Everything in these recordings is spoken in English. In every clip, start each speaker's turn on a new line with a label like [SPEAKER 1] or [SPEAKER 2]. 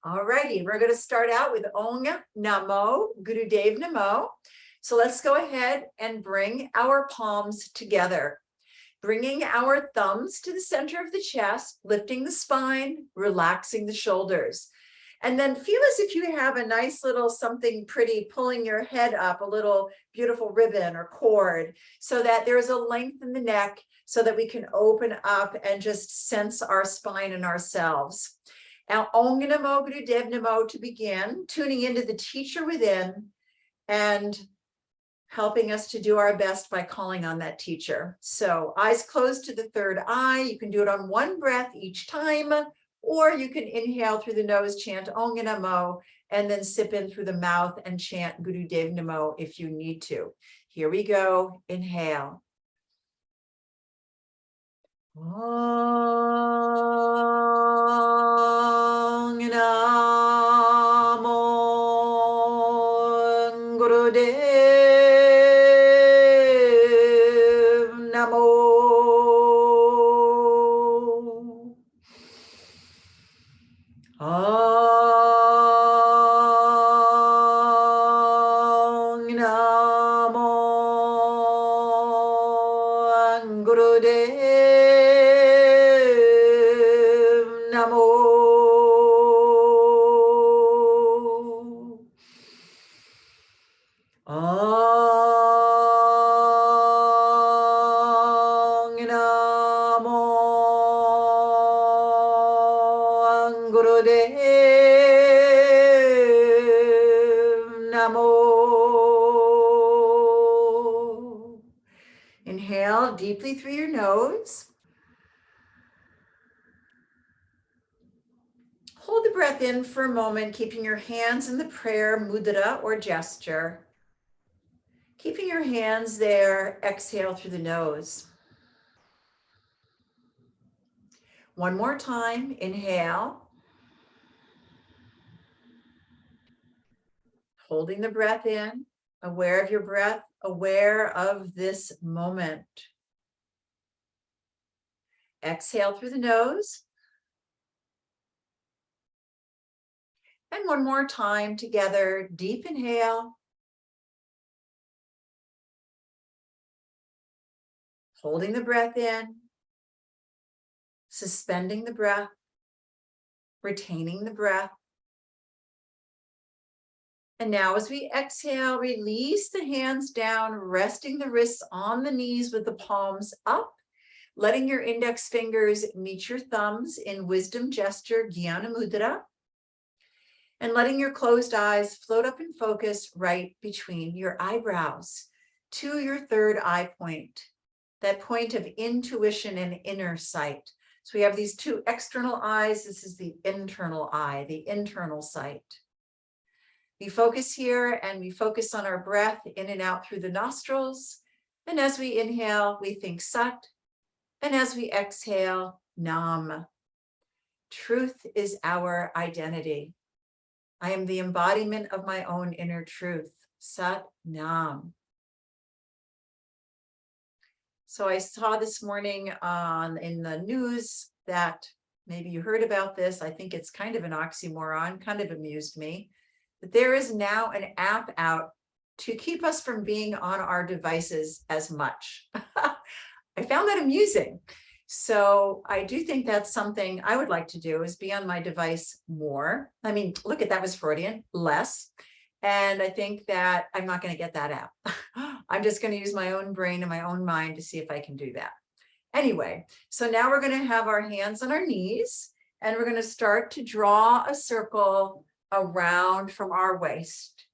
[SPEAKER 1] Alrighty, we're going to start out with Om Namo Gurudev Namo. So let's go ahead and bring our palms together, bringing our thumbs to the center of the chest, lifting the spine, relaxing the shoulders. And then feel as if you have a nice little something pretty pulling your head up, a little beautiful ribbon or cord, so that there's a length in the neck so that we can open up and just sense our spine and ourselves. Now, Om Namo Gurudev Namo to begin, tuning into the teacher within and helping us to do our best by calling on that teacher. So eyes closed to the third eye. You can do it on one breath each time, or you can inhale through the nose, chant Om Namo, and then sip in through the mouth and chant Gurudev Namo if you need to. Here we go. Inhale. Om Namo Gurudev Namo. Om Namo Gurudev Namo. Om Namo Gurudev Namo. Inhale deeply through your nose. Hold the breath in for a moment, keeping your hands in the prayer mudra or gesture. Keeping your hands there, exhale through the nose. One more time, inhale. Holding the breath in, aware of your breath, aware of this moment. Exhale through the nose. And one more time together, deep inhale. Holding the breath in, suspending the breath, retaining the breath. And now as we exhale, release the hands down, resting the wrists on the knees with the palms up, letting your index fingers meet your thumbs in wisdom gesture, Jnana Mudra, and letting your closed eyes float up in focus right between your eyebrows to your third eye point, that point of intuition and inner sight. So we have these two external eyes. This is the internal eye, the internal sight. We focus here and we focus on our breath in and out through the nostrils. And as we inhale, we think Sat. And as we exhale, Nam. Truth is our identity. I am the embodiment of my own inner truth. Sat Nam. So I saw this morning in the news that maybe you heard about this. I think it's kind of an oxymoron, kind of amused me. But there is now an app out to keep us from being on our devices as much. I found that amusing. So I do think that's something I would like to do, is be on my device more. I mean, look at that, was Freudian, less. And I think that I'm not going to get that app. I'm just going to use my own brain and my own mind to see if I can do that. Anyway, so now we're going to have our hands on our knees and we're going to start to draw a circle around from our waist,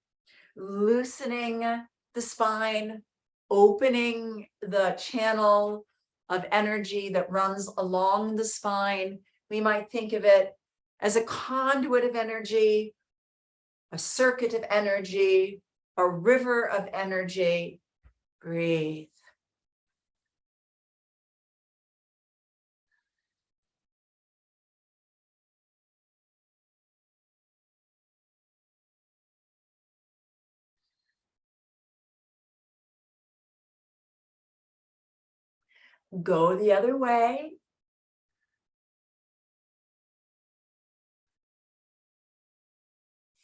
[SPEAKER 1] loosening the spine, opening the channel of energy that runs along the spine. We might think of it as a conduit of energy, a circuit of energy, a river of energy. Breathe. Go the other way.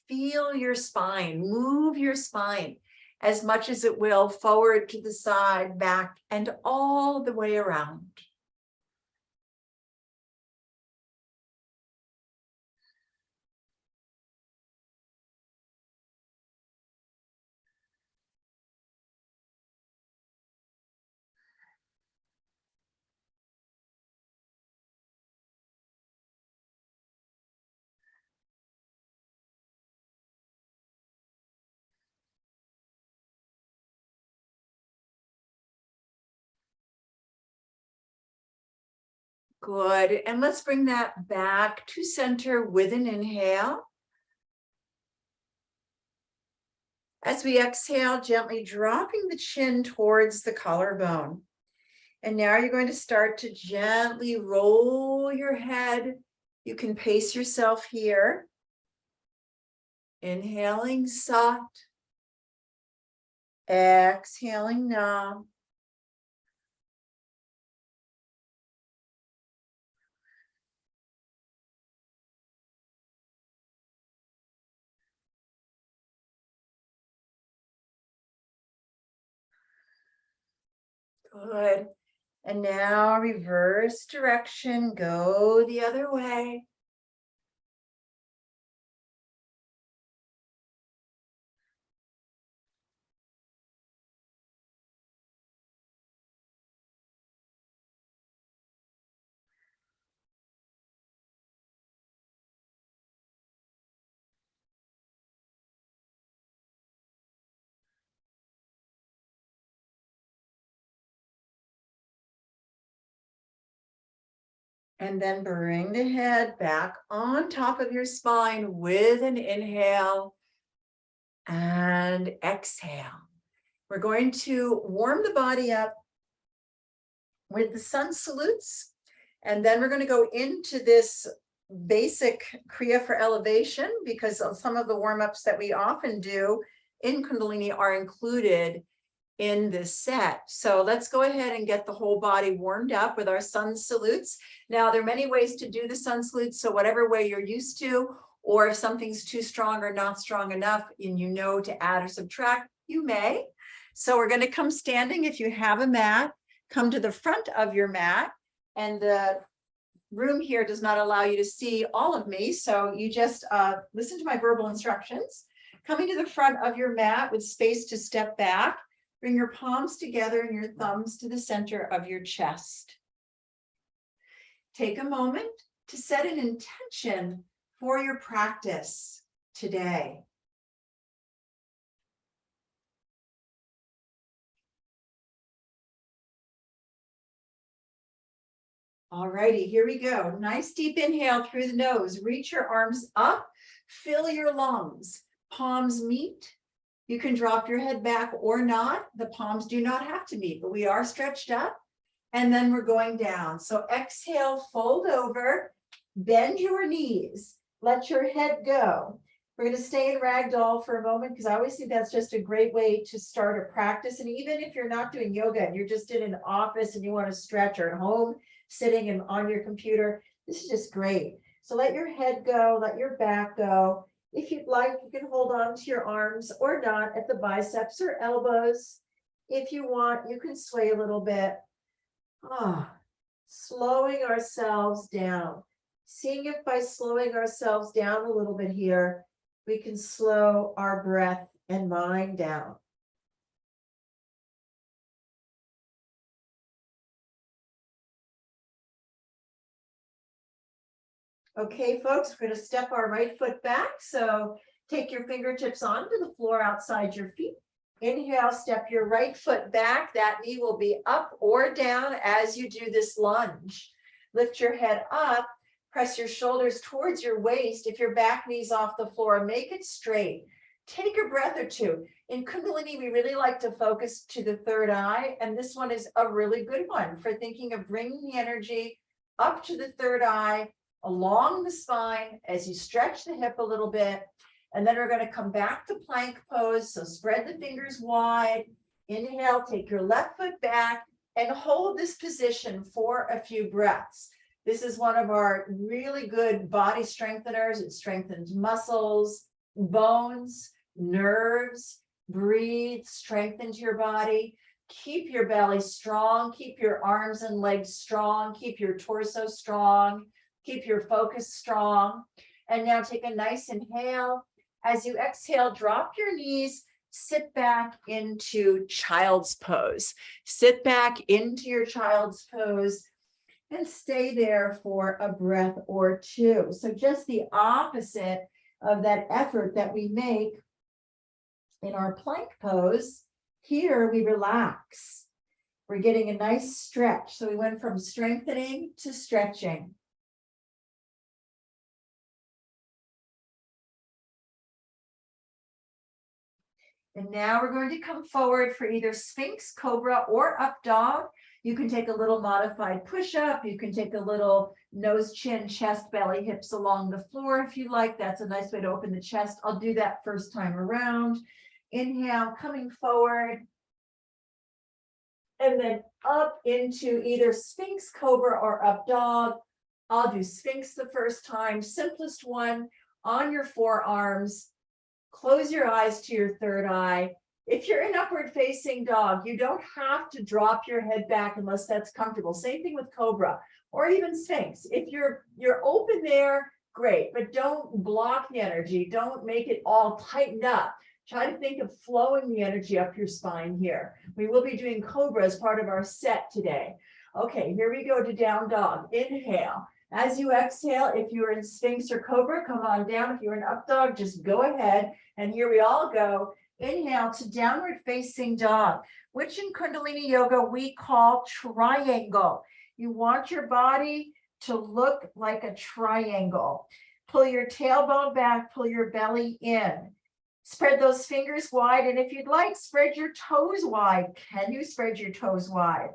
[SPEAKER 1] feel your spine, move your spine as much as it will, forward to the side, back, and all the way around. Good. And let's bring that back to center with an inhale. As we exhale, gently dropping the chin towards the collarbone. And now you're going to start to gently roll your head. You can pace yourself here. Inhaling soft. Exhaling numb. Good. And now reverse direction, go the other way. And then bring the head back on top of your spine with an inhale and exhale. We're going to warm the body up with the sun salutes. And then we're going to go into this basic Kriya for elevation, because some of the warm-ups that we often do in Kundalini are included in this set. So let's go ahead and get the whole body warmed up with our sun salutes. Now, there are many ways to do the sun salutes, so whatever way you're used to, or if something's too strong or not strong enough and you know to add or subtract, you may. So we're going to come standing. If you have a mat, come to the front of your mat, and the room here does not allow you to see all of me, so you just listen to my verbal instructions. Coming to the front of your mat with space to step back. Bring your palms together and your thumbs to the center of your chest. Take a moment to set an intention for your practice today. All righty, here we go. Nice deep inhale through the nose. Reach your arms up, fill your lungs. Palms meet. You can drop your head back or not. The palms do not have to meet, but we are stretched up. And then we're going down. So exhale, fold over, bend your knees, let your head go. We're going to stay in ragdoll for a moment, because I always think that's just a great way to start a practice. And even if you're not doing yoga and you're just in an office and you want to stretch, or at home sitting and on your computer, this is just great. So let your head go, let your back go. If you'd like, you can hold on to your arms or not at the biceps or elbows. If you want, you can sway a little bit. Slowing ourselves down. Seeing if by slowing ourselves down a little bit here, we can slow our breath and mind down. Okay, folks, we're going to step our right foot back. So take your fingertips onto the floor outside your feet. Inhale, step your right foot back. That knee will be up or down as you do this lunge. Lift your head up, press your shoulders towards your waist. If your back knee's off the floor, make it straight. Take a breath or two. In Kundalini, we really like to focus to the third eye, and this one is a really good one for thinking of bringing the energy up to the third eye, along the spine as you stretch the hip a little bit. And then we're going to come back to plank pose. So spread the fingers wide. Inhale, take your left foot back and hold this position for a few breaths. This is one of our really good body strengtheners. It strengthens muscles, bones, nerves. Breathe, strengthen to your body. Keep your belly strong. Keep your arms and legs strong. Keep your torso strong. Keep your focus strong. And now take a nice inhale. As you exhale, drop your knees. Sit back into child's pose. Sit back into your child's pose and stay there for a breath or two. So just the opposite of that effort that we make in our plank pose. Here we relax. We're getting a nice stretch. So we went from strengthening to stretching. And now we're going to come forward for either Sphinx, Cobra, or Up Dog. You can take a little modified push-up. You can take a little nose, chin, chest, belly, hips along the floor if you like. That's a nice way to open the chest. I'll do that first time around. Inhale, coming forward. And then up into either Sphinx, Cobra, or Up Dog. I'll do Sphinx the first time. Simplest one, on your forearms. Close your eyes to your third eye. If you're in upward facing dog, you don't have to drop your head back unless that's comfortable. Same thing with Cobra or even Sphinx. If you're open there, great, but don't block the energy. Don't make it all tightened up. Try to think of flowing the energy up your spine here. We will be doing Cobra as part of our set today. Okay, here we go to down dog. Inhale. As you exhale, if you're in Sphinx or Cobra, come on down. If you're in Up Dog, just go ahead. And here we all go. Inhale to downward facing dog, which in Kundalini Yoga we call triangle. You want your body to look like a triangle. Pull your tailbone back, pull your belly in. Spread those fingers wide, and if you'd like, spread your toes wide. Can you spread your toes wide?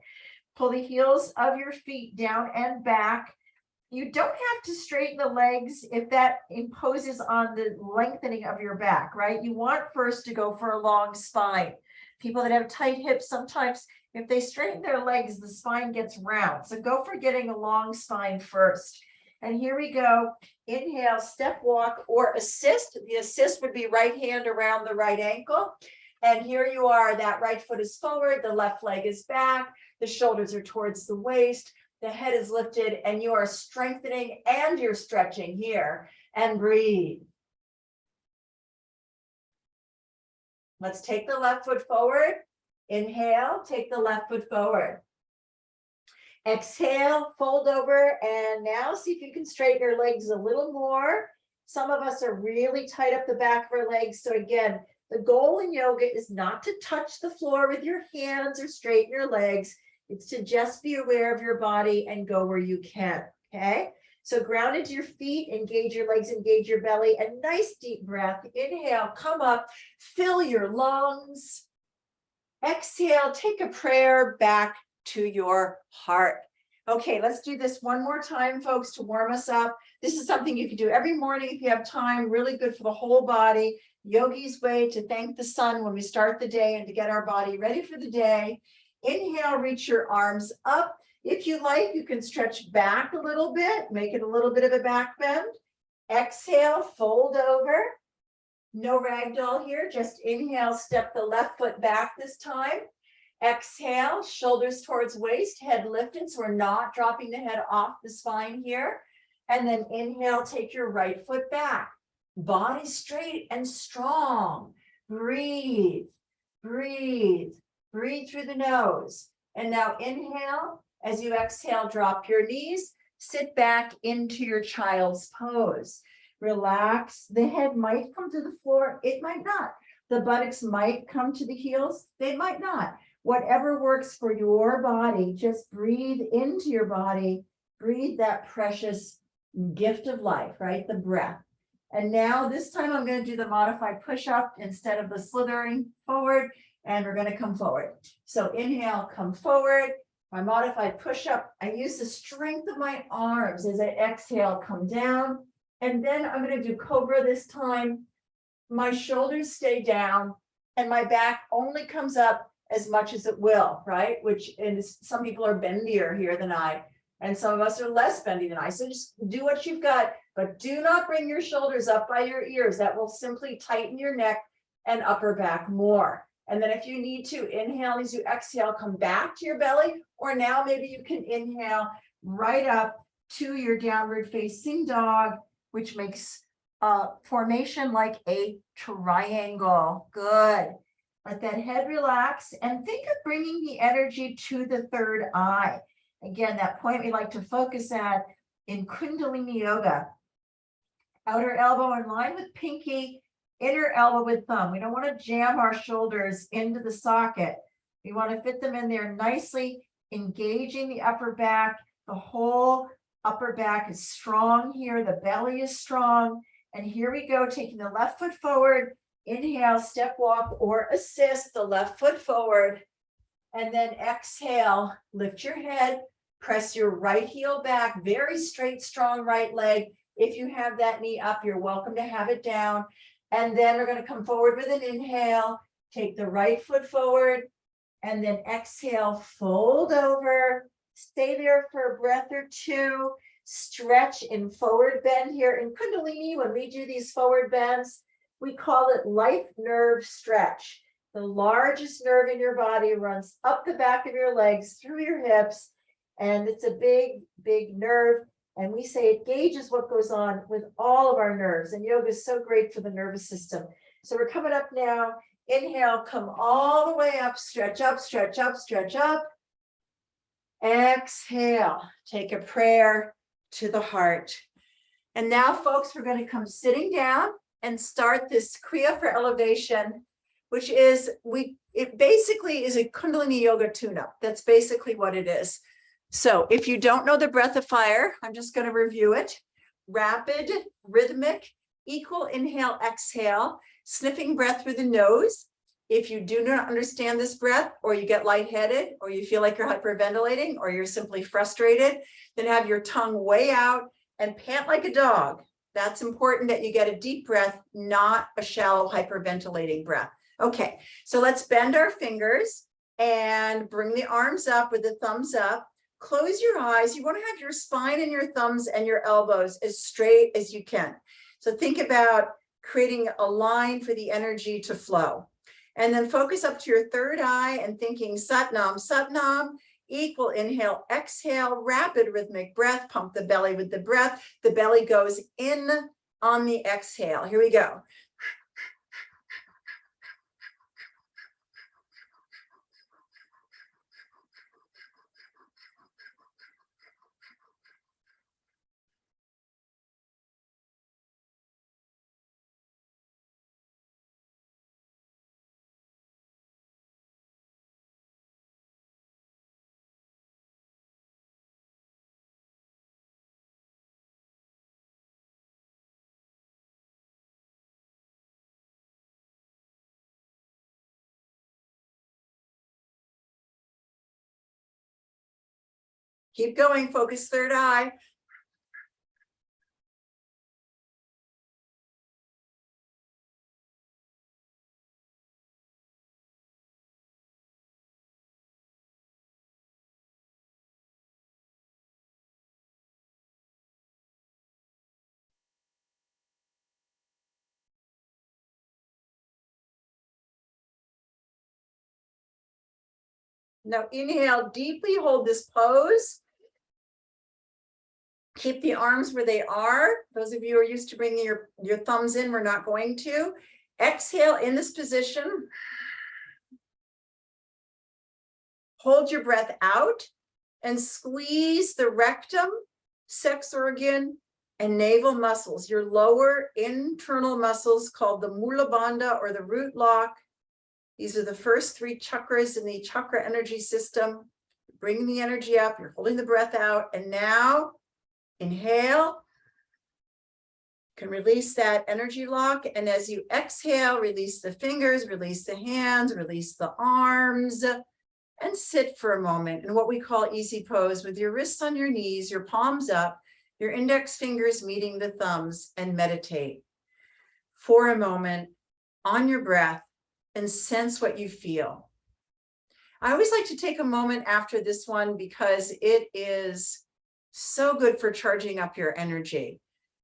[SPEAKER 1] Pull the heels of your feet down and back. You don't have to straighten the legs if that imposes on the lengthening of your back, right? You want first to go for a long spine. People that have tight hips, sometimes if they straighten their legs, the spine gets round. So go for getting a long spine first. And here we go. Inhale, step walk or assist. The assist would be right hand around the right ankle. And here you are, that right foot is forward, the left leg is back, the shoulders are towards the waist. The head is lifted and you are strengthening and you're stretching here. And breathe. Let's take the left foot forward. Inhale, take the left foot forward. Exhale, fold over, and now see if you can straighten your legs a little more. Some of us are really tight up the back of our legs. So again, the goal in yoga is not to touch the floor with your hands or straighten your legs. It's to just be aware of your body and go where you can, okay? So ground into your feet, engage your legs, engage your belly, a nice deep breath. Inhale, come up, fill your lungs. Exhale, take a prayer back to your heart. Okay, let's do this one more time, folks, to warm us up. This is something you can do every morning if you have time, really good for the whole body. Yogi's way to thank the sun when we start the day and to get our body ready for the day. Inhale, reach your arms up. If you like, you can stretch back a little bit, make it a little bit of a back bend. Exhale, fold over. No ragdoll here, just inhale, step the left foot back this time. Exhale, shoulders towards waist, head lifted, so we're not dropping the head off the spine here. And then inhale, take your right foot back. Body straight and strong. Breathe, breathe. Breathe through the nose. And now inhale. As you exhale, drop your knees. Sit back into your child's pose. Relax. The head might come to the floor. It might not. The buttocks might come to the heels. They might not. Whatever works for your body, just breathe into your body. Breathe that precious gift of life, right? The breath. And now this time I'm going to do the modified push-up instead of the slithering forward. And we're going to come forward. So inhale, come forward. My modified push-up, I use the strength of my arms as I exhale, come down. And then I'm going to do Cobra this time. My shoulders stay down and my back only comes up as much as it will, right? Which is, some people are bendier here than I, and some of us are less bendy than I. So just do what you've got. but do not bring your shoulders up by your ears. That will simply tighten your neck and upper back more. And then if you need to inhale as you exhale, come back to your belly, or now maybe you can inhale right up to your downward facing dog, which makes a formation like a triangle. Good. Let that head relax and think of bringing the energy to the third eye. Again, that point we like to focus at in Kundalini Yoga. Outer elbow in line with pinky, inner elbow with thumb. We don't want to jam our shoulders into the socket. We want to fit them in there nicely, engaging the upper back. The whole upper back is strong here. The belly is strong. And here we go, taking the left foot forward. Inhale, step walk or assist the left foot forward. And then exhale, lift your head, press your right heel back, very straight, strong right leg. If you have that knee up, you're welcome to have it down. And then we're going to come forward with an inhale, take the right foot forward, and then exhale, fold over, stay there for a breath or two, stretch in forward bend here. In Kundalini, when we do these forward bends, we call it life nerve stretch. The largest nerve in your body runs up the back of your legs, through your hips, and it's a big, big nerve. And we say it gauges what goes on with all of our nerves. And yoga is so great for the nervous system. So we're coming up now. Inhale, come all the way up, stretch up, stretch up, stretch up. Exhale, take a prayer to the heart. And now, folks, we're going to come sitting down and start this Kriya for elevation, which is, it basically is a Kundalini Yoga Tuneup. That's basically what it is. So if you don't know the breath of fire, I'm just going to review it. Rapid, rhythmic, equal inhale, exhale, sniffing breath through the nose. If you do not understand this breath, or you get lightheaded, or you feel like you're hyperventilating, or you're simply frustrated, then have your tongue way out and pant like a dog. That's important that you get a deep breath, not a shallow hyperventilating breath. Okay, so let's bend our fingers and bring the arms up with the thumbs up. Close your eyes. You want to have your spine and your thumbs and your elbows as straight as you can. So think about creating a line for the energy to flow. And then focus up to your third eye and thinking Satnam, Satnam, equal inhale, exhale, rapid rhythmic breath, pump the belly with the breath. The belly goes in on the exhale. Here we go. Keep going, focus third eye. Now inhale deeply, hold this pose. Keep the arms where they are. Those of you who are used to bringing your thumbs in, we're not going to. Exhale in this position. Hold your breath out and squeeze the rectum, sex organ, and navel muscles, your lower internal muscles called the Mula Bandha or the root lock. These are the first three chakras in the chakra energy system. Bring the energy up, you're holding the breath out, and now inhale. You can release that energy lock, and as you exhale, release the fingers, release the hands, release the arms, and sit for a moment in what we call easy pose with your wrists on your knees, your palms up, your index fingers meeting the thumbs, and meditate for a moment on your breath and sense what you feel. I always like to take a moment after this one because it is so good for charging up your energy.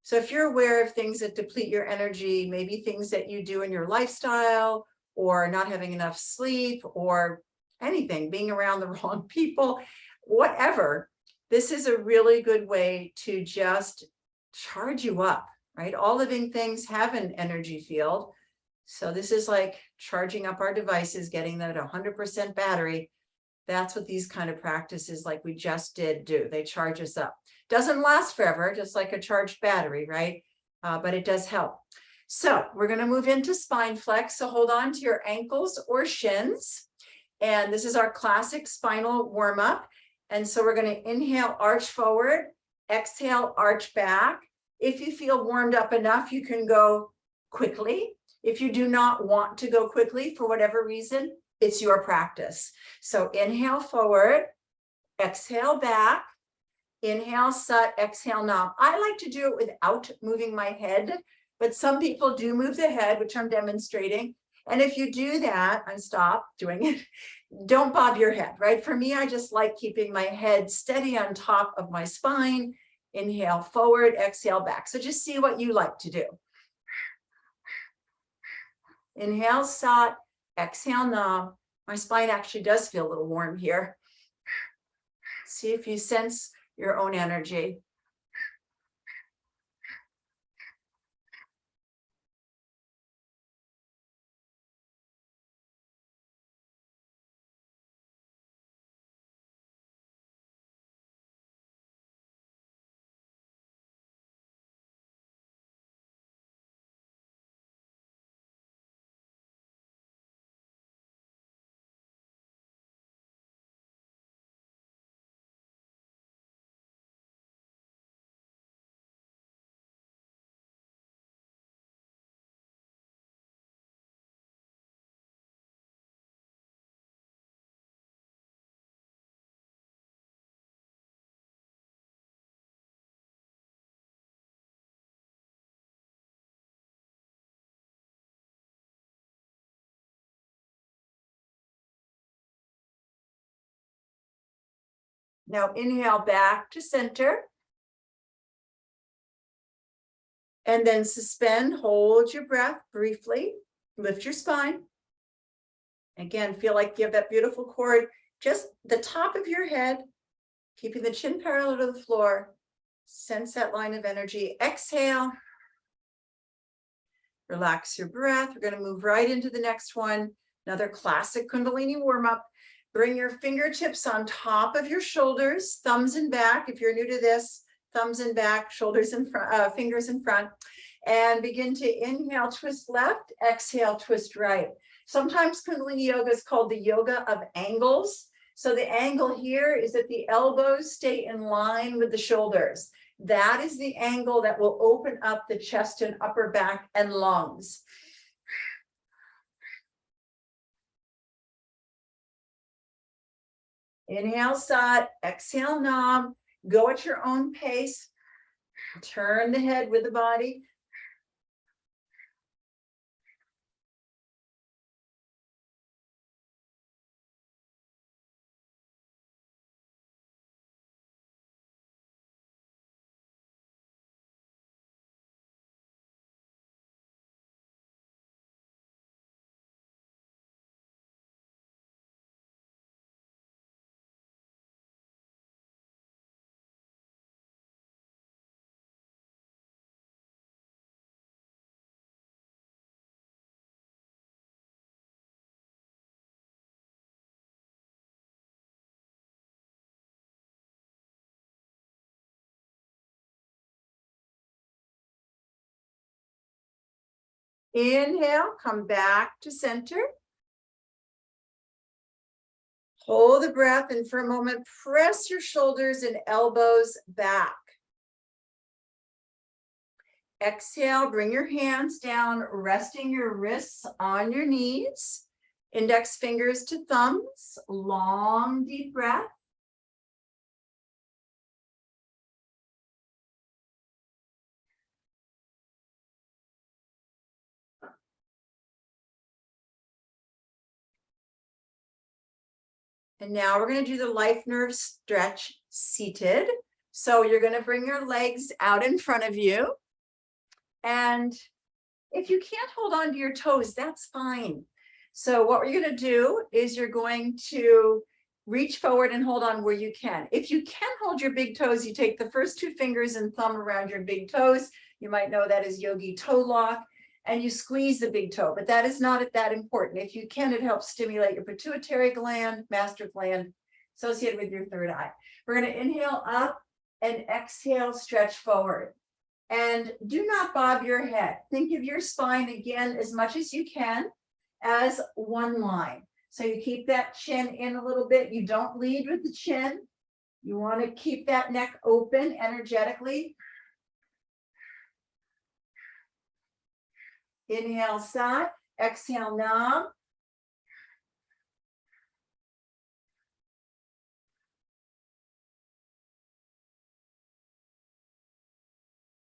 [SPEAKER 1] So if you're aware of things that deplete your energy, maybe things that you do in your lifestyle, or not having enough sleep, or anything, being around the wrong people, whatever, this is a really good way to just charge you up, right? All living things have an energy field. So this is like charging up our devices, getting them at 100% battery. That's what these kind of practices like we just did do. They charge us up. Doesn't last forever, just like a charged battery, right? But it does help. So we're going to move into spine flex. So hold on to your ankles or shins. And this is our classic spinal warm up. And so we're going to inhale, arch forward, exhale, arch back. If you feel warmed up enough, you can go quickly. If you do not want to go quickly for whatever reason, it's your practice. So inhale forward, exhale back, inhale sut, exhale nam. I like to do it without moving my head, but some people do move the head, which I'm demonstrating. And if you do that, and stop doing it, don't bob your head, right? For me, I just like keeping my head steady on top of my spine. Inhale forward, exhale back. So just see what you like to do. Inhale sat, exhale nam. My spine actually does feel a little warm here. See if you sense your own energy. Now inhale back to center. And then suspend, hold your breath briefly, lift your spine. Again, feel like you have that beautiful cord, just the top of your head, keeping the chin parallel to the floor. Sense that line of energy. Exhale. Relax your breath. We're going to move right into the next one. Another classic Kundalini warm up. Bring your fingertips on top of your shoulders, thumbs in back. If you're new to this, thumbs in back, shoulders in front, fingers in front, and begin to inhale, twist left, exhale, twist right. Sometimes Kundalini yoga is called the yoga of angles. So the angle here is that the elbows stay in line with the shoulders. That is the angle that will open up the chest and upper back and lungs. Inhale, sat, exhale, nam. Go at your own pace. Turn the head with the body. Inhale, come back to center. Hold the breath, and for a moment, press your shoulders and elbows back. Exhale, bring your hands down, resting your wrists on your knees. Index fingers to thumbs. Long, deep breath. And now we're going to do the life nerve stretch seated. So you're going to bring your legs out in front of you. And if you can't hold on to your toes, that's fine. So what we're going to do is you're going to reach forward and hold on where you can. If you can hold your big toes, you take the first 2 fingers and thumb around your big toes. You might know that as yogi toe lock, and you squeeze the big toe, but that is not that important. If you can, it helps stimulate your pituitary gland, master gland, associated with your third eye. We're going to inhale up and exhale, stretch forward. And do not bob your head. Think of your spine again as much as you can as one line. So you keep that chin in a little bit. You don't lead with the chin. You want to keep that neck open energetically. Inhale, sat. Exhale, nam.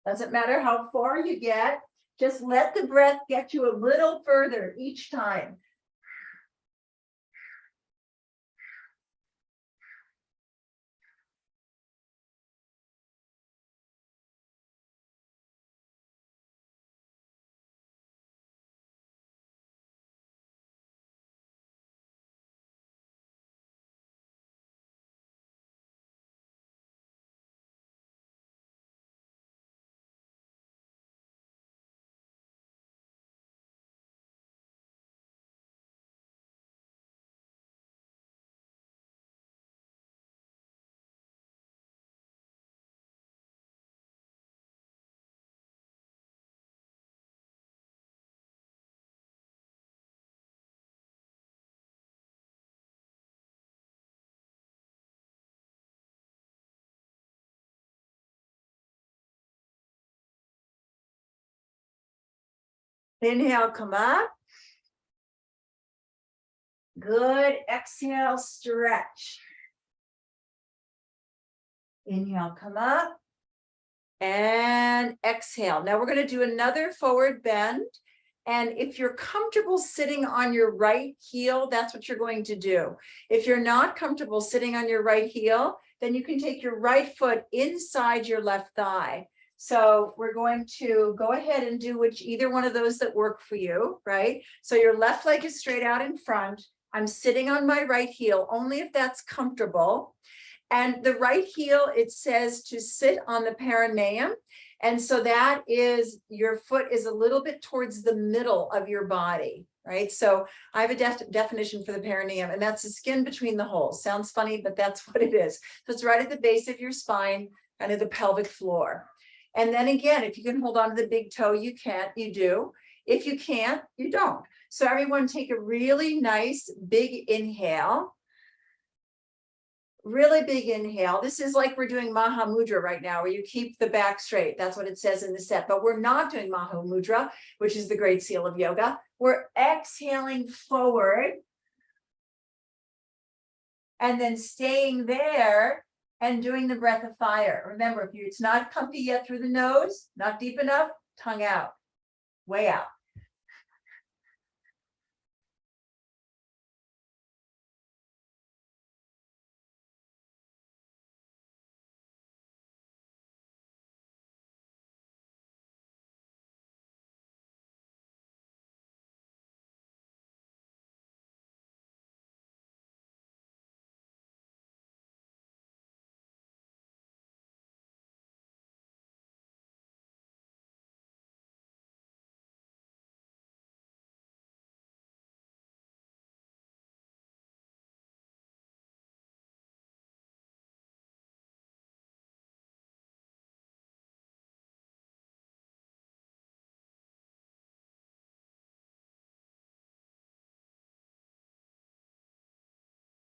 [SPEAKER 1] Doesn't matter how far you get, just let the breath get you a little further each time. Inhale, come up. Good. Exhale, stretch. Inhale, come up. And exhale. Now we're going to do another forward bend. And if you're comfortable sitting on your right heel, that's what you're going to do. If you're not comfortable sitting on your right heel, then you can take your right foot inside your left thigh. So we're going to go ahead and do either one of those that work for you, right? So your left leg is straight out in front. I'm sitting on my right heel, only if that's comfortable. And the right heel, it says to sit on the perineum. And so that is, your foot is a little bit towards the middle of your body, right? So I have a definition for the perineum, and that's the skin between the holes. Sounds funny, but that's what it is. So it's right at the base of your spine, kind of the pelvic floor. And then again, if you can hold on to the big toe, you can't, you do. If you can't, you don't. So everyone take a really nice big inhale. Really big inhale. This is like we're doing Maha Mudra right now, where you keep the back straight. That's what it says in the set, but we're not doing Maha Mudra, which is the great seal of yoga. We're exhaling forward and then staying there and doing the breath of fire. Remember, if it's not comfy yet through the nose, not deep enough, tongue out, way out.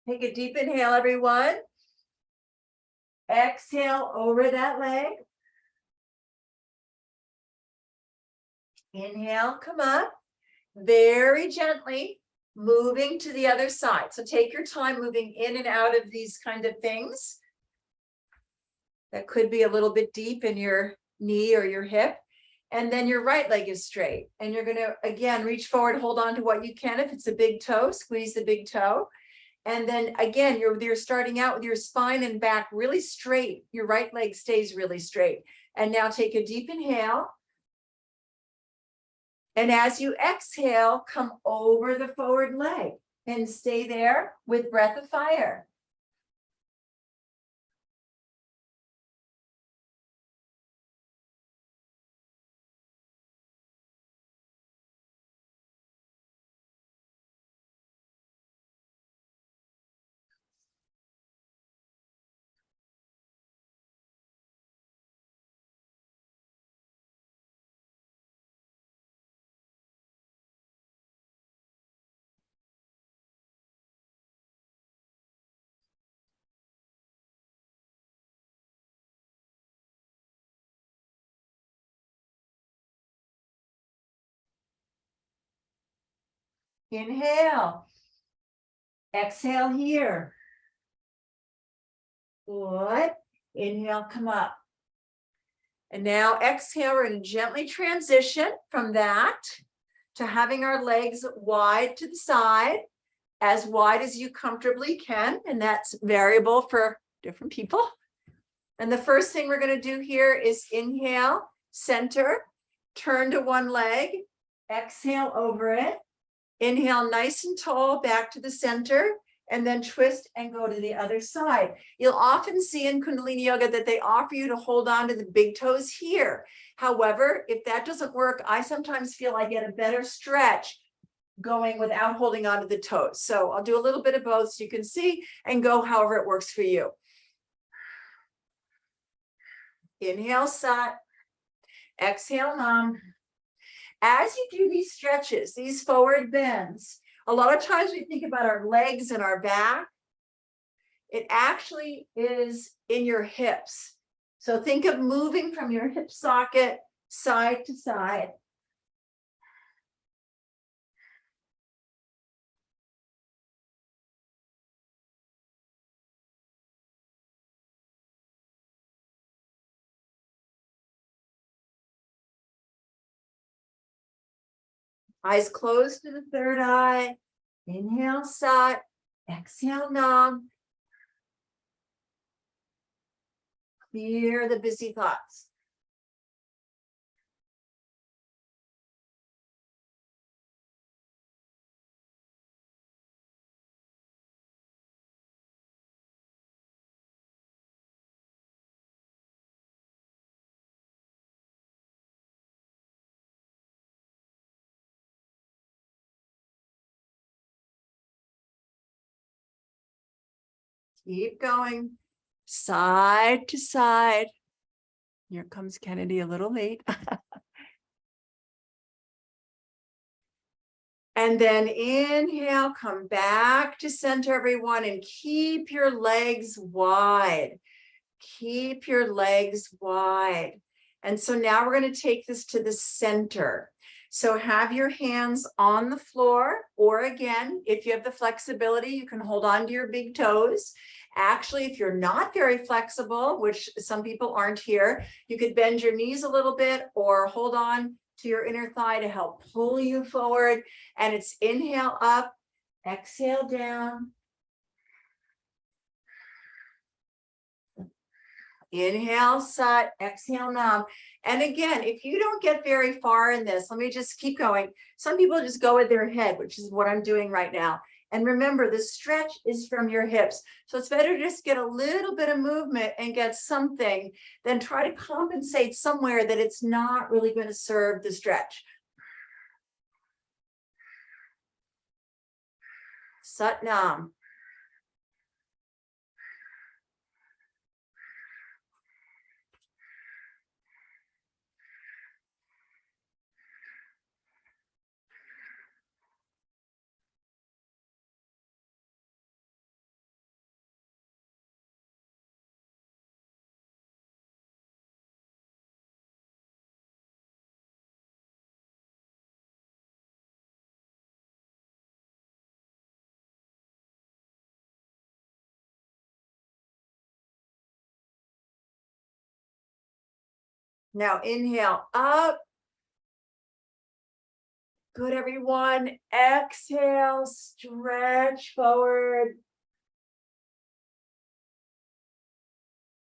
[SPEAKER 1] Take a deep inhale, everyone. Exhale over that leg. Inhale, come up. Very gently moving to the other side. So take your time moving in and out of these kind of things. That could be a little bit deep in your knee or your hip. And then your right leg is straight. And you're going to, again, reach forward, hold on to what you can. If it's a big toe, squeeze the big toe. And then again, you're starting out with your spine and back really straight. Your right leg stays really straight. And now take a deep inhale. And as you exhale, come over the forward leg and stay there with breath of fire. Inhale. Exhale here. Good. Inhale, come up. And now exhale, we're going to gently transition from that to having our legs wide to the side, as wide as you comfortably can. And that's variable for different people. And the first thing we're going to do here is inhale, center, turn to one leg, exhale over it. Inhale nice and tall back to the center, and then twist and go to the other side. You'll often see in Kundalini Yoga that they offer you to hold on to the big toes here. However, if that doesn't work, I sometimes feel I get a better stretch going without holding on to the toes. So I'll do a little bit of both so you can see and go however it works for you. Inhale, sat. Exhale, nam. As you do these stretches, these forward bends, a lot of times we think about our legs and our back. It actually is in your hips. So think of moving from your hip socket side to side. Eyes closed to the third eye. Inhale, sat. Exhale, nam. Clear the busy thoughts. Keep going, side to side. Here comes Kennedy a little late. And then inhale, come back to center, everyone, and keep your legs wide. Keep your legs wide. And so now we're going to take this to the center. So have your hands on the floor, or again, if you have the flexibility, you can hold on to your big toes. Actually, if you're not very flexible, which some people aren't here, you could bend your knees a little bit or hold on to your inner thigh to help pull you forward. And it's inhale up, exhale down. Inhale, sat, exhale, nam. And again, if you don't get very far in this, let me just keep going. Some people just go with their head, which is what I'm doing right now. And remember, the stretch is from your hips. So it's better to just get a little bit of movement and get something than try to compensate somewhere that it's not really going to serve the stretch. Sat nam. Now inhale up. Good, everyone. Exhale, stretch forward.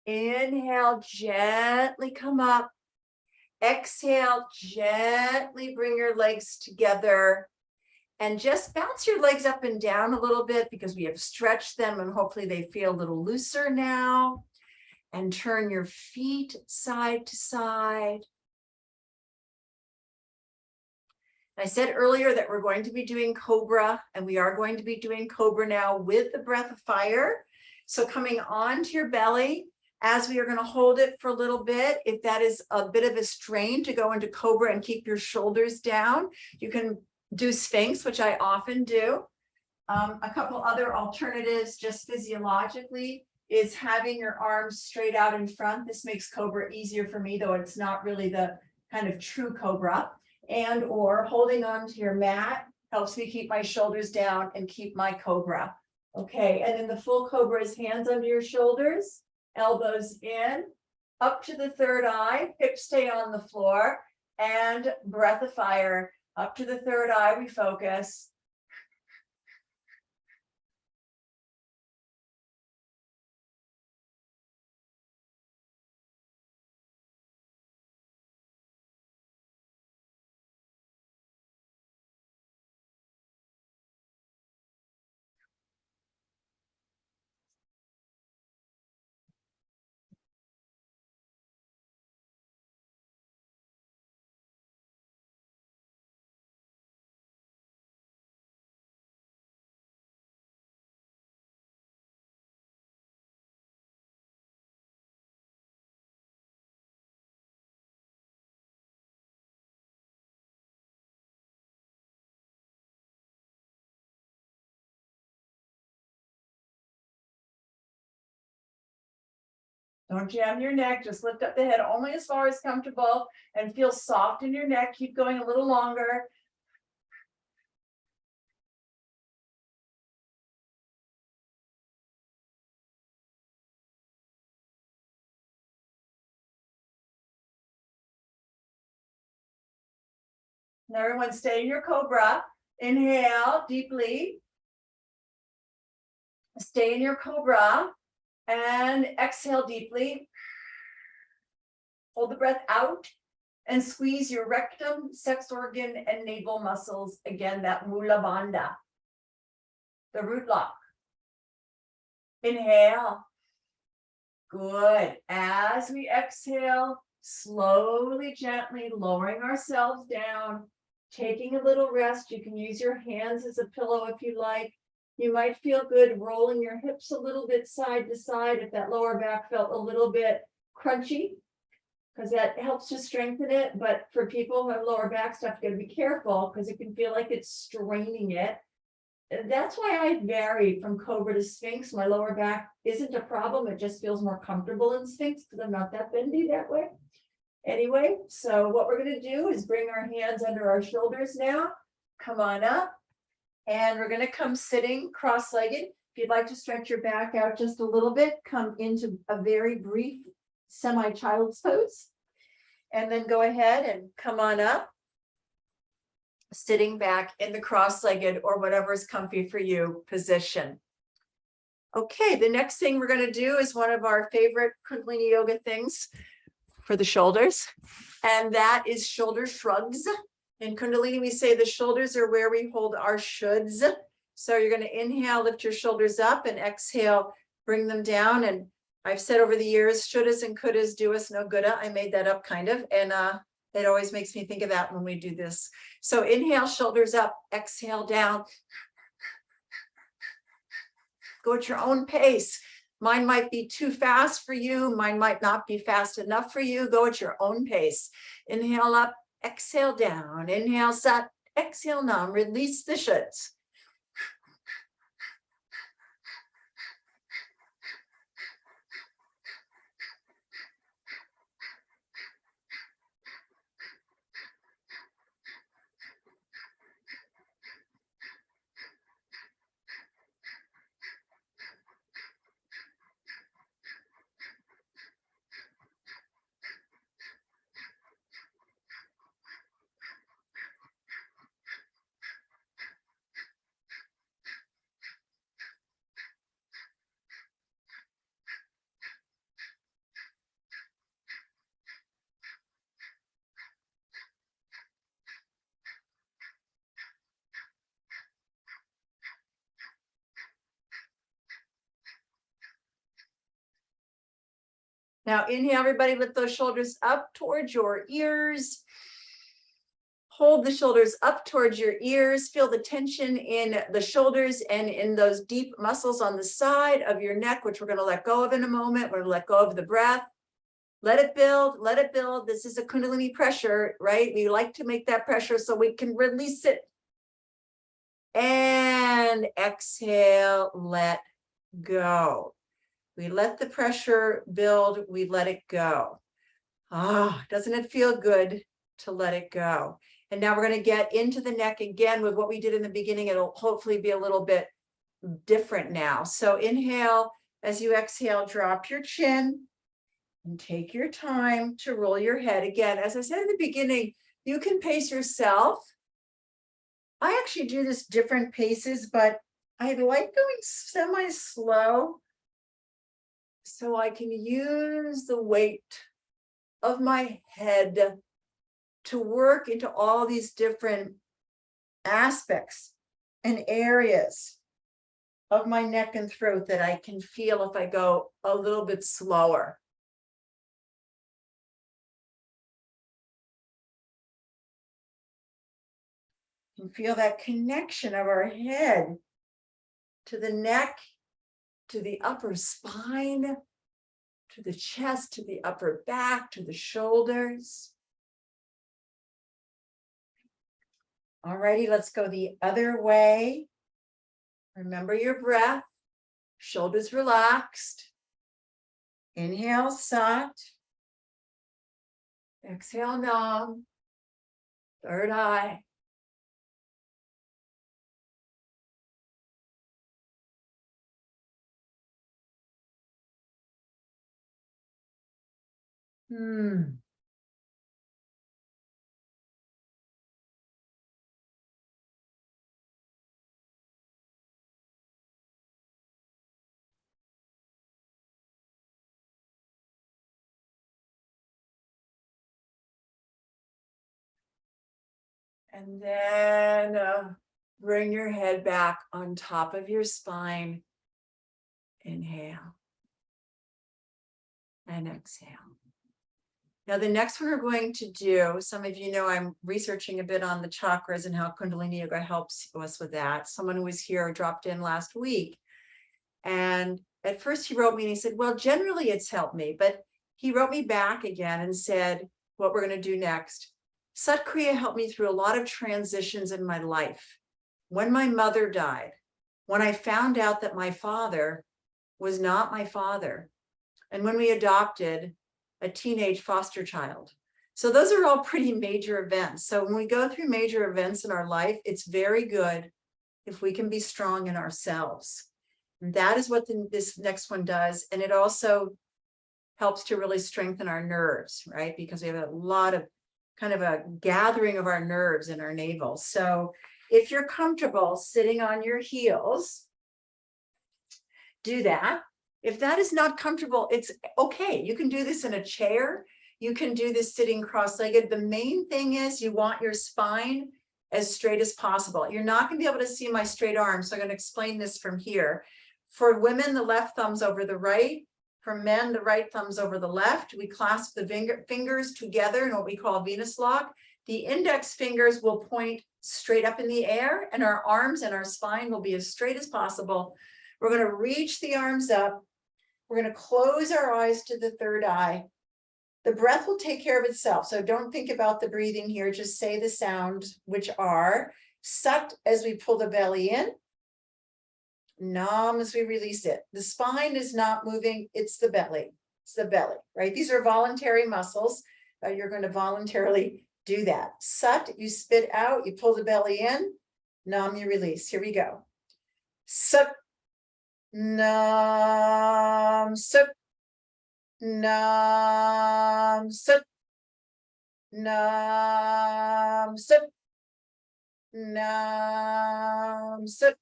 [SPEAKER 1] Inhale, gently come up. Exhale, gently bring your legs together and just bounce your legs up and down a little bit because we have stretched them and hopefully they feel a little looser now. And turn your feet side to side. I said earlier that we're going to be doing Cobra, and we are going to be doing Cobra now with the breath of fire. So coming onto your belly, as we are going to hold it for a little bit, if that is a bit of a strain to go into Cobra and keep your shoulders down, you can do Sphinx, which I often do. A couple other alternatives just physiologically is having your arms straight out in front. This makes Cobra easier for me, though it's not really the kind of true Cobra. And or holding on to your mat helps me keep my shoulders down and keep my Cobra. Okay, and then the full Cobra is hands under your shoulders, elbows in, up to the third eye, hips stay on the floor, and breath of fire. Up to the third eye, we focus. Don't jam your neck, just lift up the head only as far as comfortable and feel soft in your neck. Keep going a little longer. And everyone stay in your Cobra. Inhale deeply. Stay in your Cobra and exhale deeply. Hold the breath out and squeeze your rectum, sex organ, and navel muscles. Again, that Mula Bandha, the root lock. Inhale. Good. As we exhale, slowly, gently lowering ourselves down, taking a little rest. You can use your hands as a pillow if you like. You might feel good rolling your hips a little bit side to side if that lower back felt a little bit crunchy, because that helps to strengthen it. But for people who have lower back stuff, you got to be careful because it can feel like it's straining it. That's why I vary from Cobra to Sphinx. My lower back isn't a problem. It just feels more comfortable in Sphinx because I'm not that bendy that way. Anyway, so what we're going to do is bring our hands under our shoulders now. Come on up. And we're going to come sitting cross-legged. If you'd like to stretch your back out just a little bit, come into a very brief semi-child's pose. And then go ahead and come on up, sitting back in the cross-legged or whatever is comfy for you position. Okay, the next thing we're going to do is one of our favorite Kundalini yoga things for the shoulders, and that is shoulder shrugs. In Kundalini, we say the shoulders are where we hold our shoulds. So you're going to inhale, lift your shoulders up, and exhale, bring them down. And I've said over the years, shouldas and couldas do us no good. I made that up kind of, and it always makes me think of that when we do this. So inhale, shoulders up, exhale down. Go at your own pace. Mine might be too fast for you. Mine might not be fast enough for you. Go at your own pace. Inhale up, exhale down. Inhale sat, exhale nam. Release the shoulds. Now inhale, everybody, lift those shoulders up towards your ears. Hold the shoulders up towards your ears. Feel the tension in the shoulders and in those deep muscles on the side of your neck, which we're going to let go of in a moment. We're going to let go of the breath. Let it build, let it build. This is a Kundalini pressure, right? We like to make that pressure so we can release it. And exhale, let go. We let the pressure build, we let it go. Doesn't it feel good to let it go? And now we're going to get into the neck again with what we did in the beginning. It'll hopefully be a little bit different now. So inhale, as you exhale, drop your chin and take your time to roll your head. Again, as I said in the beginning, you can pace yourself. I actually do this different paces, but I like going semi-slow so I can use the weight of my head to work into all these different aspects and areas of my neck and throat that I can feel if I go a little bit slower. And feel that connection of our head to the neck, to the upper spine, to the chest, to the upper back, to the shoulders. Alrighty, let's go the other way. Remember your breath, shoulders relaxed. Inhale, Sat. Exhale, Nam. Third eye. And then bring your head back on top of your spine. Inhale and exhale. Now, the next one we're going to do, some of you know I'm researching a bit on the chakras and how Kundalini Yoga helps us with that. Someone who was here dropped in last week. And at first he wrote me and he said, well, generally it's helped me. But he wrote me back again and said, what we're going to do next. Sat Kriya helped me through a lot of transitions in my life. When my mother died, when I found out that my father was not my father, and when we adopted a teenage foster child. So those are all pretty major events. So when we go through major events in our life, it's very good if we can be strong in ourselves. And that is what this next one does. And it also helps to really strengthen our nerves, right? Because we have a lot of kind of a gathering of our nerves in our navel. So if you're comfortable sitting on your heels, do that. If that is not comfortable, it's okay. You can do this in a chair. You can do this sitting cross-legged. The main thing is you want your spine as straight as possible. You're not going to be able to see my straight arm, so I'm going to explain this from here. For women, the left thumb's over the right. For men, the right thumb's over the left. We clasp the fingers together in what we call Venus lock. The index fingers will point straight up in the air, and our arms and our spine will be as straight as possible. We're going to reach the arms up. We're going to close our eyes to the third eye. The breath will take care of itself. So don't think about the breathing here. Just say the sounds, which are Sat as we pull the belly in, Nam as we release it. The spine is not moving. It's the belly. It's the belly, right? These are voluntary muscles. You're going to voluntarily do that. Sat, you spit out, you pull the belly in. Nam, you release. Here we go. Sat. Nam, Sat. Nam, Sat. Nam, Sat. Nam, Sat.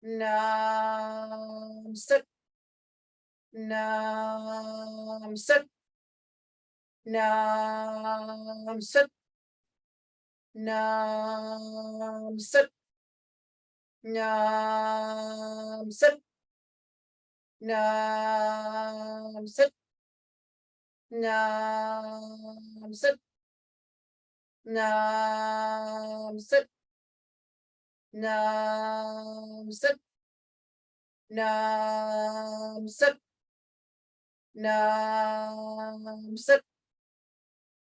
[SPEAKER 1] Nam, Sat. Nam, Sat. Nam, Sat. Nam, Sat. Nam, Sat. Nam, Sat. Nam Sat. Nam Sat. Nam Sat. Nam Sat. Nam Sat.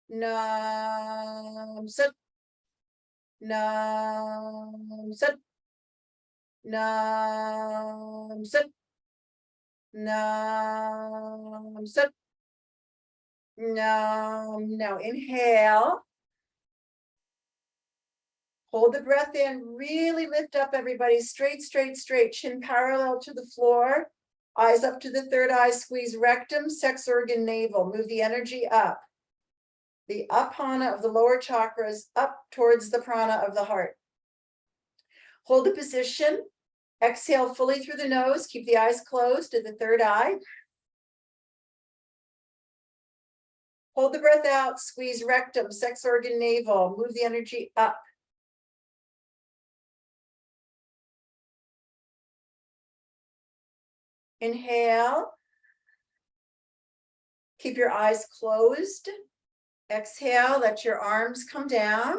[SPEAKER 1] Nam Sat. Nam Sat. Nam Sat. Nam Sat. Nam. Now inhale. Hold the breath in, really lift up, everybody, straight, straight, straight, chin parallel to the floor, eyes up to the third eye, squeeze rectum, sex organ, navel, move the energy up. The apana of the lower chakras up towards the prana of the heart. Hold the position, exhale fully through the nose, keep the eyes closed to the third eye. Hold the breath out, squeeze rectum, sex organ, navel, move the energy up. Inhale. Keep your eyes closed. Exhale, let your arms come down.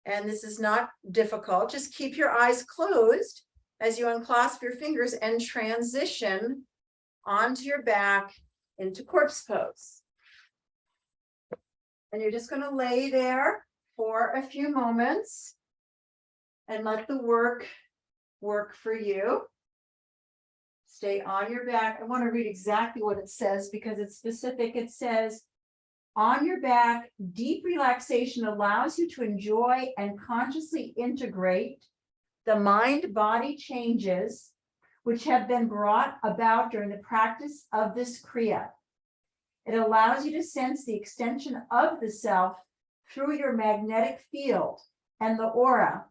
[SPEAKER 1] And this is not difficult. Just keep your eyes closed as you unclasp your fingers and transition onto your back into corpse pose. And you're just going to lay there for a few moments and let the work for you. Stay on your back. I want to read exactly what it says because it's specific. It says, on your back, deep relaxation allows you to enjoy and consciously integrate the mind-body changes which have been brought about during the practice of this Kriya. It allows you to sense the extension of the self through your magnetic field and the aura,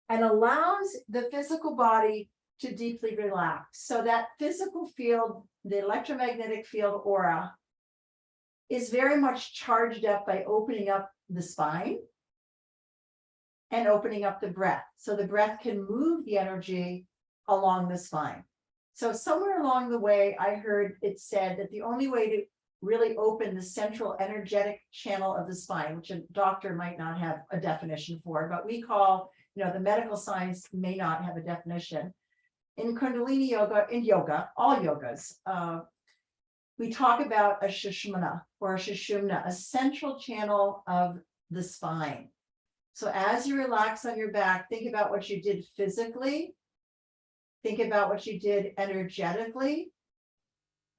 [SPEAKER 1] and allows the physical body to deeply relax. So that physical field, the electromagnetic field aura, is very much charged up by opening up the spine and opening up the breath. So the breath can move the energy along the spine. So somewhere along the way, I heard it said that the only way to really open the central energetic channel of the spine, which a doctor might not have a definition for, but we call, the medical science may not have a definition. In Kundalini Yoga, in yoga, all yogas, we talk about a Sushumna or a Sushumna, a central channel of the spine. So as you relax on your back, think about what you did physically, think about what you did energetically,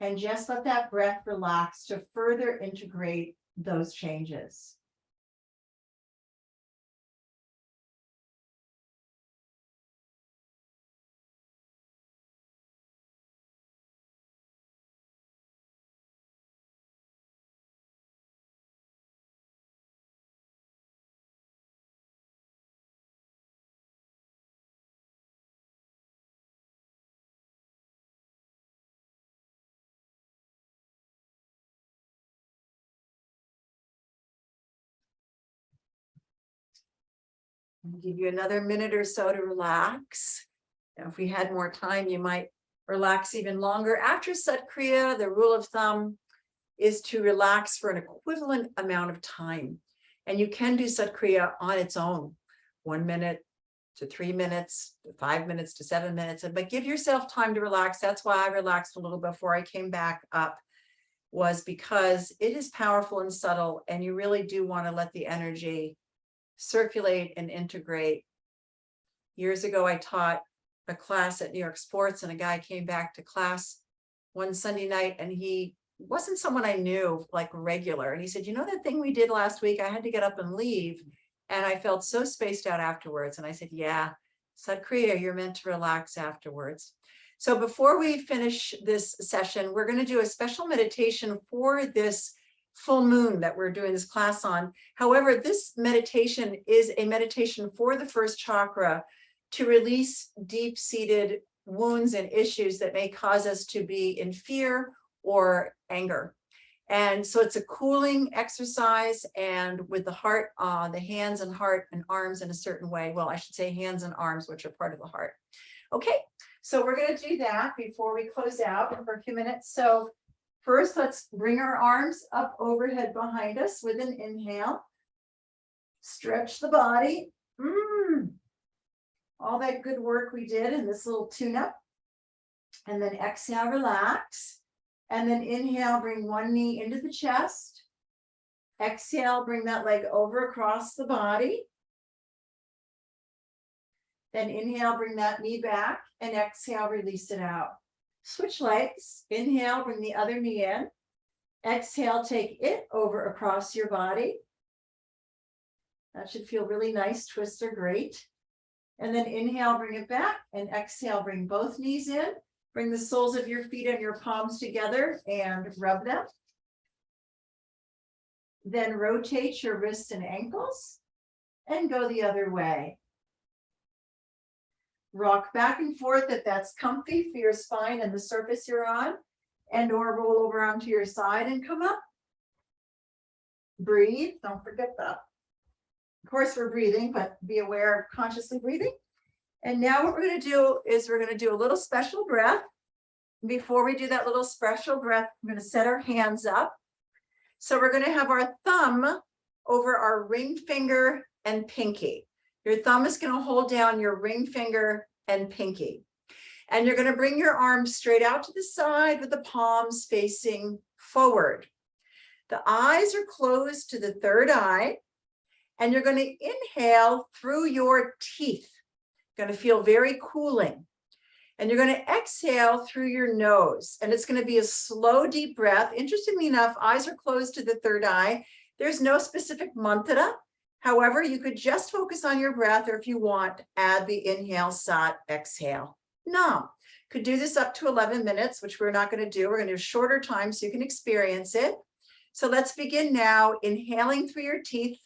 [SPEAKER 1] and just let that breath relax to further integrate those changes. I'll give you another minute or so to relax. Now, if we had more time, you might relax even longer. After Sat Kriya, the rule of thumb is to relax for an equivalent amount of time. And you can do Sat Kriya on its own, 1 minute to 3 minutes, to 5 minutes to 7 minutes, but give yourself time to relax. That's why I relaxed a little before I came back up, was because it is powerful and subtle, and you really do want to let the energy circulate and integrate. Years ago, I taught a class at New York Sports, and a guy came back to class one Sunday night, and he wasn't someone I knew like regular. And he said, that thing we did last week, I had to get up and leave. And I felt so spaced out afterwards. And I said, yeah, Sat Kriya, you're meant to relax afterwards. So before we finish this session, we're going to do a special meditation for this full moon that we're doing this class on. However, this meditation is a meditation for the first chakra to release deep-seated wounds and issues that may cause us to be in fear or anger. And so it's a cooling exercise, and with the heart, the hands and heart and arms in a certain way. Well, I should say hands and arms, which are part of the heart. Okay, so we're going to do that before we close out for a few minutes. So First, let's bring our arms up overhead behind us with an inhale. Stretch the body. All that good work we did in this little tune-up. And then exhale, relax. And then inhale, bring one knee into the chest. Exhale, bring that leg over across the body. Then inhale, bring that knee back, and exhale, release it out. Switch legs. Inhale, bring the other knee in. Exhale, take it over across your body. That should feel really nice. Twists are great. And then inhale, bring it back, and exhale, bring both knees in. Bring the soles of your feet and your palms together and rub them. Then rotate your wrists and ankles and go the other way. Rock back and forth if that's comfy for your spine and the surface you're on, and or roll over onto your side and come up. Breathe, don't forget that. Of course, we're breathing, but be aware of consciously breathing. And now what we're going to do is we're going to do a little special breath. Before we do that little special breath, I'm going to set our hands up. So we're going to have our thumb over our ring finger and pinky. Your thumb is going to hold down your ring finger and pinky. And you're going to bring your arms straight out to the side with the palms facing forward. The eyes are closed to the third eye. And you're going to inhale through your teeth. You're going to feel very cooling. And you're going to exhale through your nose. And it's going to be a slow, deep breath. Interestingly enough, eyes are closed to the third eye. There's no specific mantra. However, you could just focus on your breath, or if you want, add the inhale, sat, exhale. Nam. Could do this up to 11 minutes, which we're not going to do. We're going to do shorter time so you can experience it. So let's begin now. Inhaling through your teeth.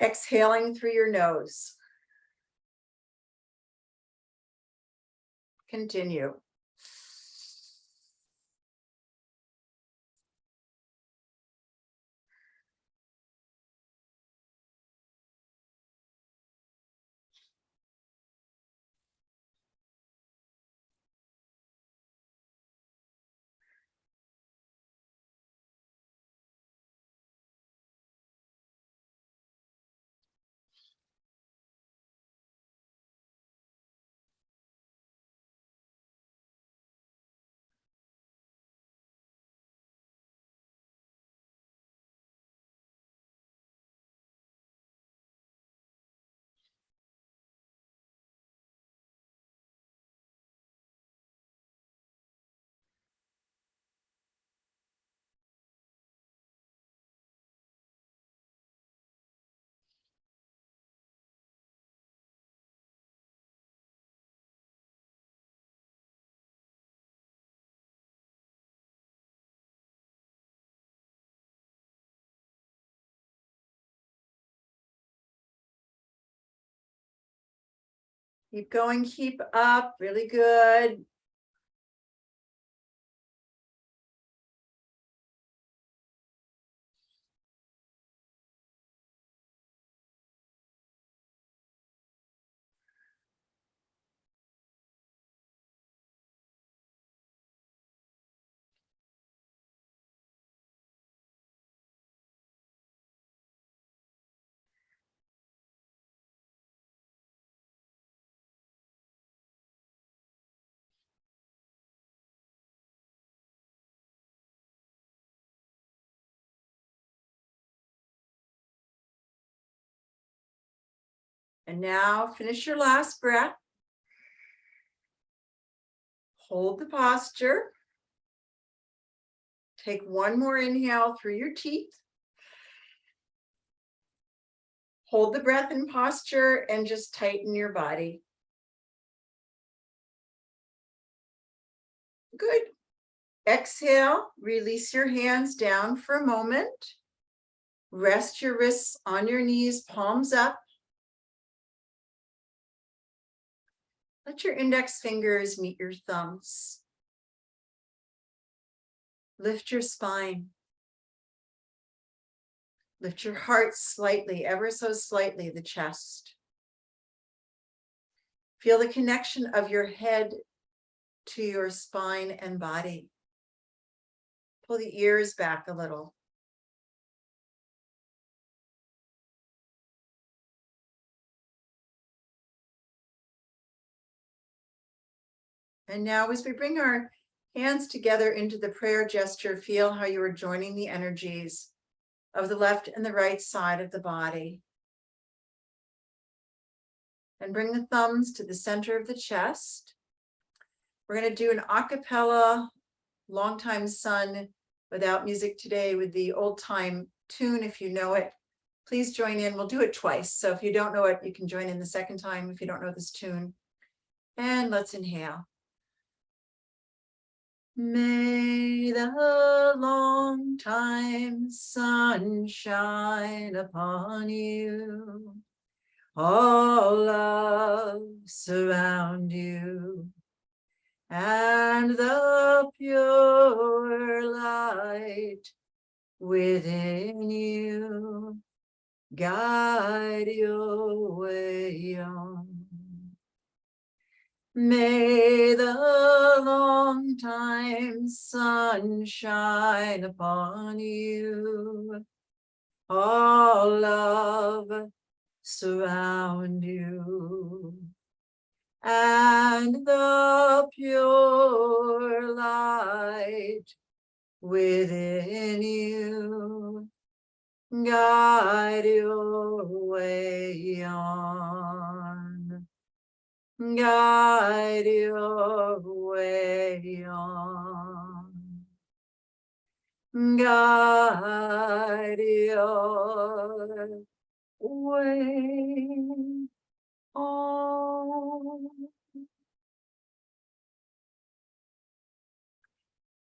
[SPEAKER 1] Exhaling through your nose. Continue. Keep going, keep up, really good. And now finish your last breath. Hold the posture. Take one more inhale through your teeth. Hold the breath in posture and just tighten your body. Good. Exhale, release your hands down for a moment. Rest your wrists on your knees, palms up. Let your index fingers meet your thumbs. Lift your spine. Lift your heart slightly, ever so slightly, the chest. Feel the connection of your head to your spine and body. Pull the ears back a little. And now as we bring our hands together into the prayer gesture, feel how you are joining the energies of the left and the right side of the body. And bring the thumbs to the center of the chest. We're going to do an a cappella, Long Time Sun, without music today, with the old time tune. If you know it, please join in. We'll do it twice. So if you don't know it, you can join in the second time if you don't know this tune. And let's inhale. May the long time sun shine upon you, all love surround you, and the pure light within you guide your way on. May the long time sun shine upon you, all love surround you, and the pure light within you guide your way on. Guide your way on. Guide your way on.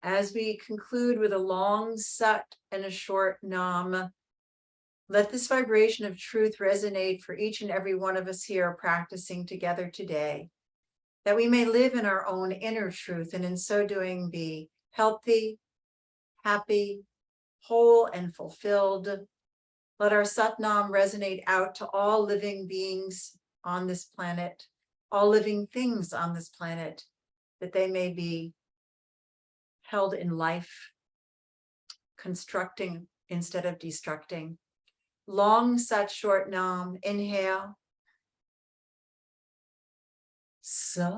[SPEAKER 1] As we conclude with a long sat and a short nam, let this vibration of truth resonate for each and every one of us here practicing together today, that we may live in our own inner truth and in so doing be healthy, happy, whole, and fulfilled. Let our Satnam resonate out to all living beings on this planet, all living things on this planet, that they may be held in life, constructing instead of destructing. Long sat, short nam. Inhale. Sa.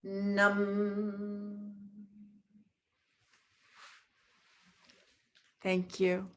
[SPEAKER 1] Nam. Thank you.